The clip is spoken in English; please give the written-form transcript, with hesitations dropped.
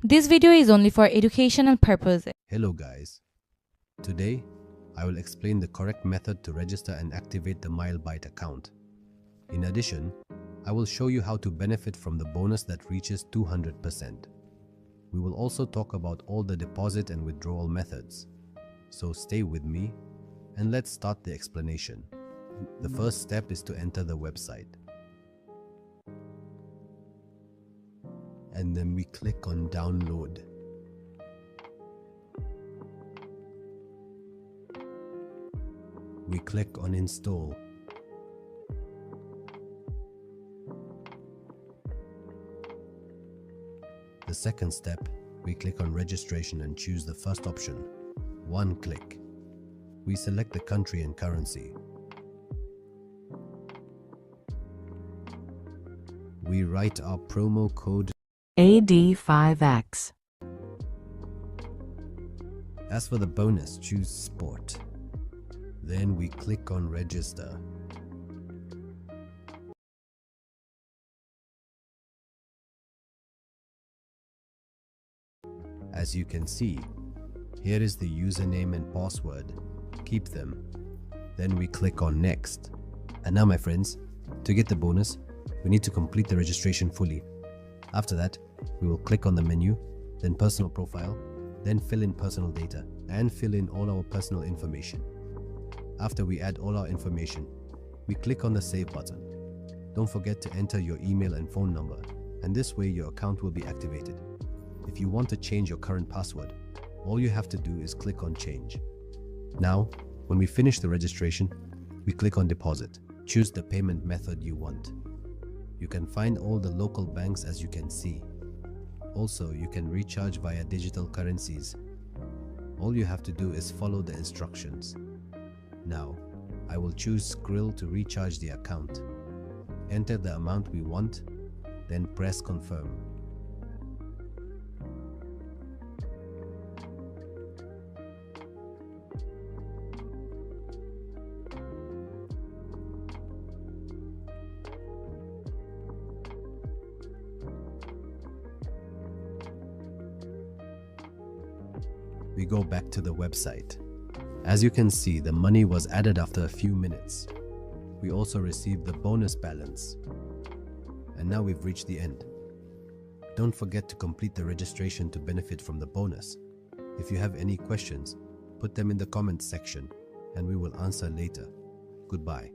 This video is only for educational purposes. Hello guys. Today, I will explain the correct method to register and activate the Melbet account. In addition, I will show you how to benefit from the bonus that reaches 200%. We will also talk about all the deposit and withdrawal methods. So stay with me and let's start the explanation. The first step is to enter the website. And then we click on download. We click on install. The second step, we click on registration and choose the first option, one click. We select the country and currency. We write our promo code AD5X. As for the bonus, choose Sport. Then we click on Register. As you can see, here is the username and password. Keep them. Then we click on Next. And now my friends, to get the bonus, we need to complete the registration fully. After that, we will click on the menu, then Personal Profile, then fill in personal data and fill in all our personal information. After we add all our information, we click on the Save button. Don't forget to enter your email and phone number, and this way your account will be activated. If you want to change your current password, all you have to do is click on Change. Now, when we finish the registration, we click on Deposit. Choose the payment method you want. You can find all the local banks as you can see. Also, you can recharge via digital currencies. All you have to do is follow the instructions. Now, I will choose Skrill to recharge the account. Enter the amount we want, then press Confirm. We go back to the website. As you can see, the money was added after a few minutes. We also received the bonus balance. And now we've reached the end. Don't forget to complete the registration to benefit from the bonus. If you have any questions, put them in the comments section and we will answer later. Goodbye.